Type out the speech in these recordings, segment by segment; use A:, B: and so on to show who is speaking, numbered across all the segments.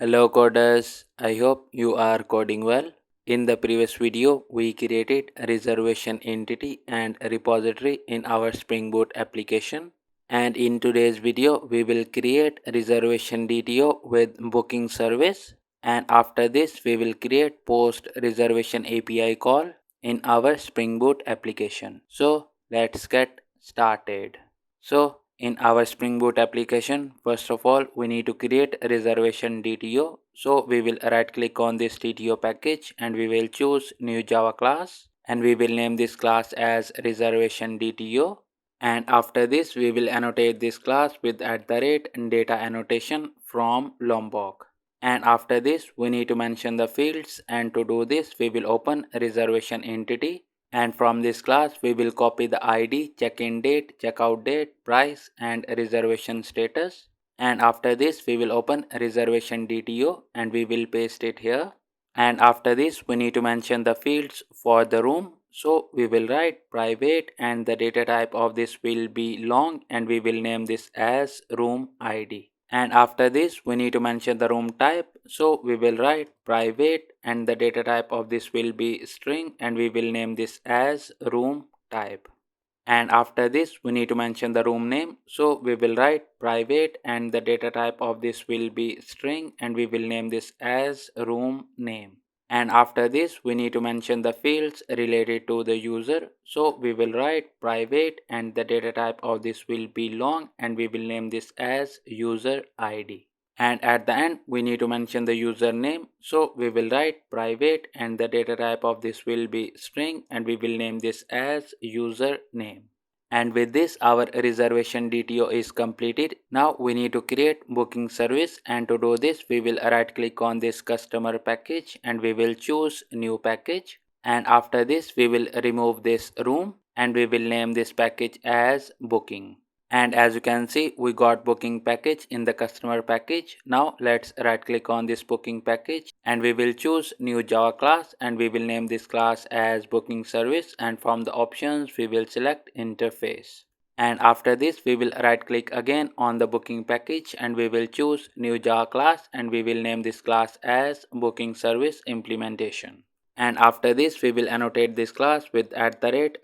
A: Hello coders, I hope you are coding well. In the previous video, we created a reservation entity and a repository in our Spring Boot application. And in today's video, we will create a reservation DTO with booking service. And after this, we will create post reservation API call in our Spring Boot application. So let's get started. So in our Spring Boot application, first of all, we need to create a reservation DTO. So we will right click on this DTO package and we will choose new Java class and we will name this class as reservation DTO. And after this, we will annotate this class with @data annotation from Lombok. And after this, we need to mention the fields, and to do this, we will open a reservation entity, and from this class we will copy the ID, check-in date, checkout date, price and reservation status. And after this, we will open a reservation DTO and we will paste it here. And after this, we need to mention the fields for the room. So we will write private and the data type of this will be long and we will name this as room ID. And after this, we need to mention the room type. So we will write private and the data type of this will be string and we will name this as room type. And after this, we need to mention the room name. So we will write private and the data type of this will be string and we will name this as room name. And after this, we need to mention the fields related to the user. So we will write private and the data type of this will be long and we will name this as user ID. And at the end, we need to mention the username. So we will write private and the data type of this will be string and we will name this as username. And with this, our reservation DTO is completed. Now we need to create booking service, and to do this, we will right click on this customer package and we will choose new package. And after this, we will remove this room and we will name this package as booking. And as you can see, we got booking package in the customer package. Now let's right click on this booking package and we will choose new Java class and we will name this class as booking service, and from the options we will select interface. And after this, we will right click again on the booking package and we will choose new Java class and we will name this class as booking service implementation. And after this, we will annotate this class with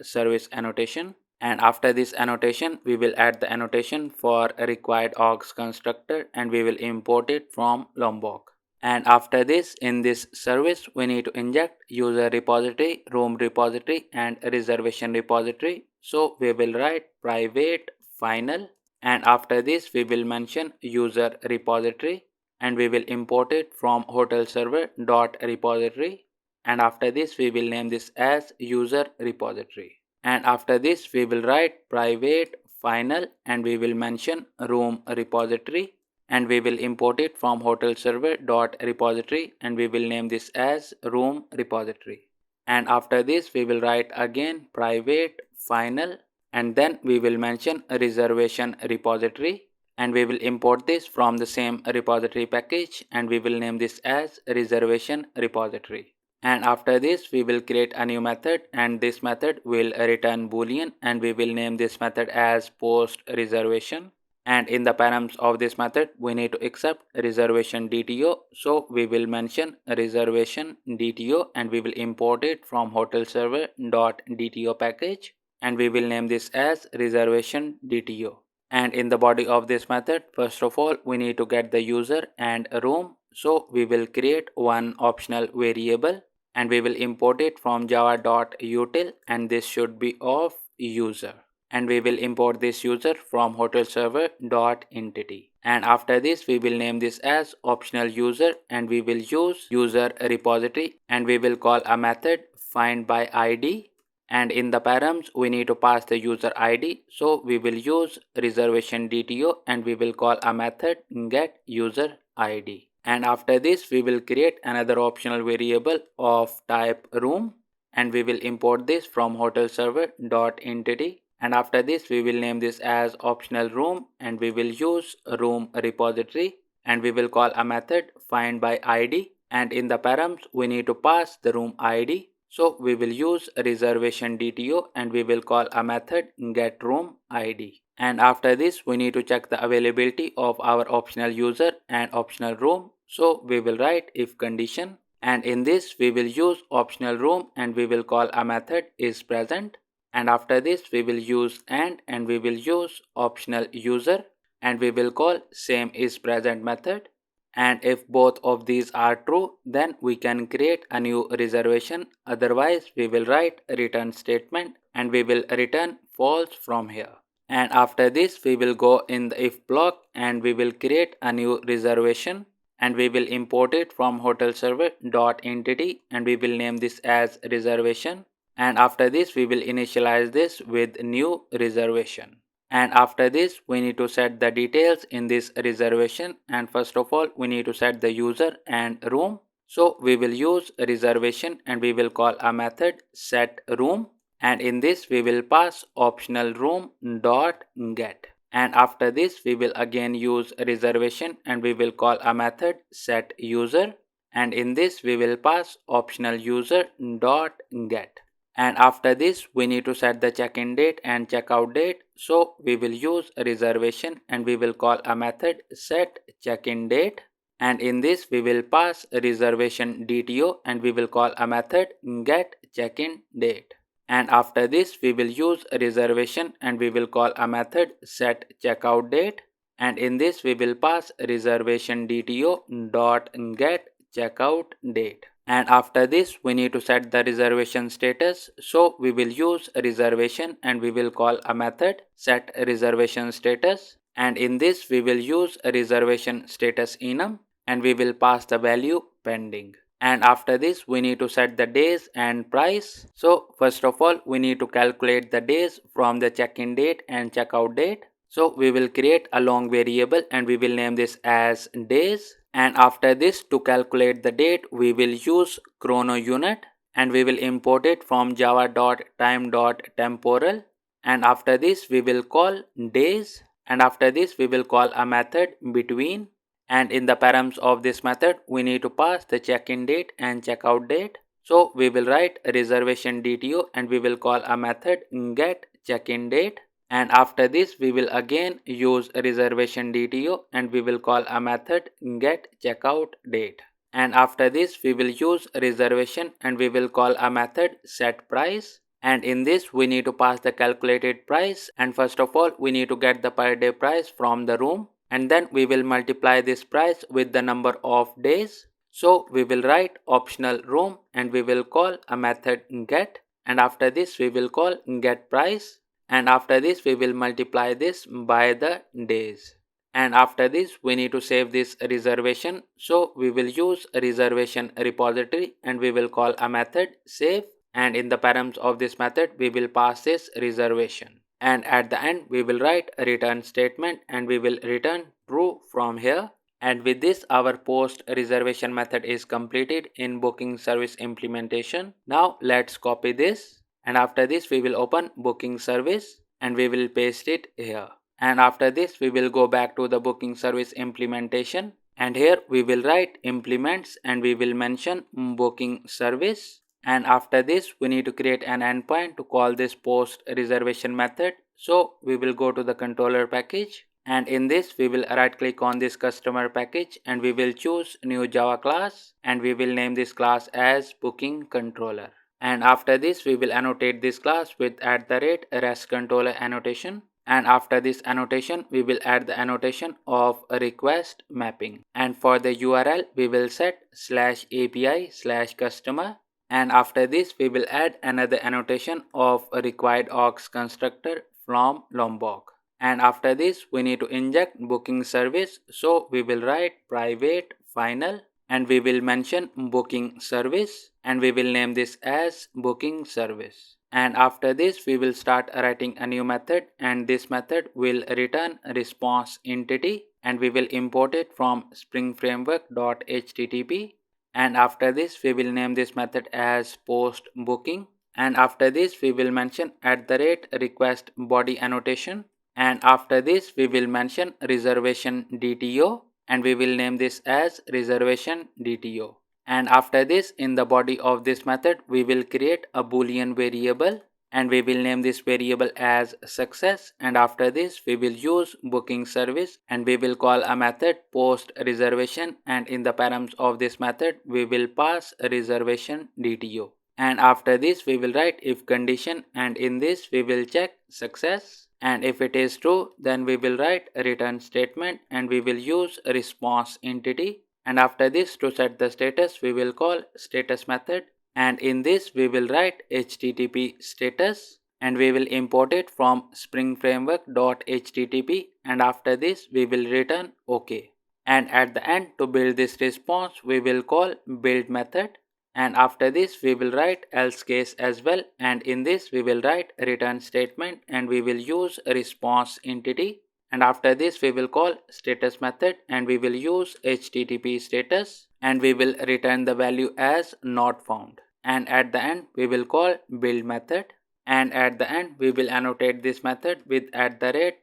A: @service annotation. And after this annotation, we will add the annotation for a required aux constructor and we will import it from Lombok. And after this, in this service, we need to inject user repository, room repository and reservation repository. So we will write private final, and after this we will mention user repository and we will import it from hotel server dot repository. And after this, we will name this as user repository. And after this, we will write private final and we will mention room repository and we will import it from hotel server dot repository and we will name this as room repository. And after this, we will write again private final and then we will mention a reservation repository and we will import this from the same repository package and we will name this as reservation repository. And after this, we will create a new method and this method will return boolean and we will name this method as post reservation. And in the params of this method, we need to accept reservation DTO. So we will mention reservation DTO and we will import it from hotel server dot DTO package and we will name this as reservation DTO. And in the body of this method, first of all, we need to get the user and a room. So we will create one optional variable and we will import it from java.util and this should be of user. And we will import this user from hotel server dot entity. And after this, we will name this as optional user and we will use user repository and we will call a method find by ID. And in the params, we need to pass the user ID. So we will use reservation DTO and we will call a method get user ID. And after this, we will create another optional variable of type room and we will import this from hotel server dot entity. And after this, we will name this as optional room and we will use room repository and we will call a method find by ID. And in the params, we need to pass the room ID. So we will use reservation DTO and we will call a method get room ID. And after this, we need to check the availability of our optional user and optional room. So we will write if condition, and in this we will use optional room and we will call a method is present, and after this we will use and we will use optional user and we will call same is present method, and if both of these are true then we can create a new reservation, otherwise we will write a return statement and we will return false from here. And after this we will go in the if block and we will create a new reservation and we will import it from hotel server dot entity and we will name this as reservation, and after this we will initialize this with new reservation. And after this we need to set the details in this reservation, and first of all we need to set the user and room. So we will use reservation and we will call a method set room, and in this we will pass optional room dot get, and after this we will again use reservation and we will call a method set user, and in this we will pass optional user dot get, and after this we need to set the check-in date and checkout date. So we will use reservation and we will call a method set check-in date, and in this we will pass reservation DTO and we will call a method get check-in date, and after this we will use reservation and we will call a method set checkout date, and in this we will pass reservation DTO dot get checkout date, and after this we need to set the reservation status. So we will use reservation and we will call a method set reservation status, and in this we will use reservation status enum and we will pass the value pending, and after this we need to set the days and price. So first of all we need to calculate the days from the check-in date and checkout date. So we will create a long variable and we will name this as days, and after this to calculate the date we will use chrono unit and we will import it from java.time.temporal, and after this we will call days, and after this we will call a method between, and in the params of this method we need to pass the check-in date and checkout date. So we will write reservation DTO and we will call a method get check-in date, and after this we will again use reservation DTO and we will call a method get checkout date, and after this we will use reservation and we will call a method set price, and in this we need to pass the calculated price, and first of all we need to get the per day price from the room, and then we will multiply this price with the number of days. So we will write optional room and we will call a method get, and after this we will call get price, and after this we will multiply this by the days, and after this we need to save this reservation. So we will use reservation repository and we will call a method save, and in the params of this method we will pass this reservation, and at the end we will write a return statement and we will return true from here. And with this our post reservation method is completed in booking service implementation. Now let's copy this, and after this we will open booking service and we will paste it here, and after this we will go back to the booking service implementation, and here we will write implements and we will mention booking service, and after this we need to create an endpoint to call this post reservation method. So we will go to the controller package, and in this we will right click on this customer package and we will choose new Java class and we will name this class as booking controller, and after this we will annotate this class with @rest controller annotation, and after this annotation we will add the annotation of a request mapping, and for the URL we will set /API/customer, and after this we will add another annotation of a required aux constructor from Lombok, and after this we need to inject booking service. So we will write private final and we will mention booking service and we will name this as booking service, and after this we will start writing a new method, and this method will return a response entity and we will import it from spring framework.http, and after this we will name this method as post booking, and after this we will mention @request body annotation, and after this we will mention reservation DTO and we will name this as reservation DTO, and after this in the body of this method we will create a boolean variable and we will name this variable as success, and after this we will use booking service and we will call a method post reservation, and in the params of this method we will pass reservation DTO. And after this we will write if condition, and in this we will check success, and if it is true then we will write a return statement and we will use response entity. And after this, to set the status we will call status method, and in this we will write http status and we will import it from spring framework.http, and after this we will return OK. And at the end, to build this response we will call build method, and after this we will write else case as well, and in this we will write return statement and we will use response entity. And after this we will call status method and we will use http status and we will return the value as not found. And at the end we will call build method, and at the end we will annotate this method with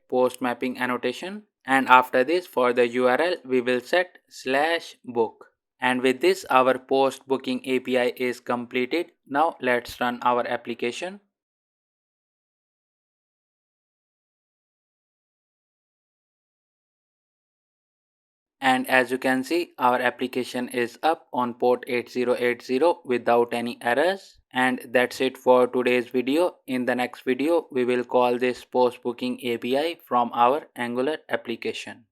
A: @post mapping annotation, and after this for the URL we will set /book. And with this our post booking API is completed. Now let's run our application. And as you can see, our application is up on port 8080 without any errors. And that's it for today's video. In the next video we will call this post booking API from our Angular application.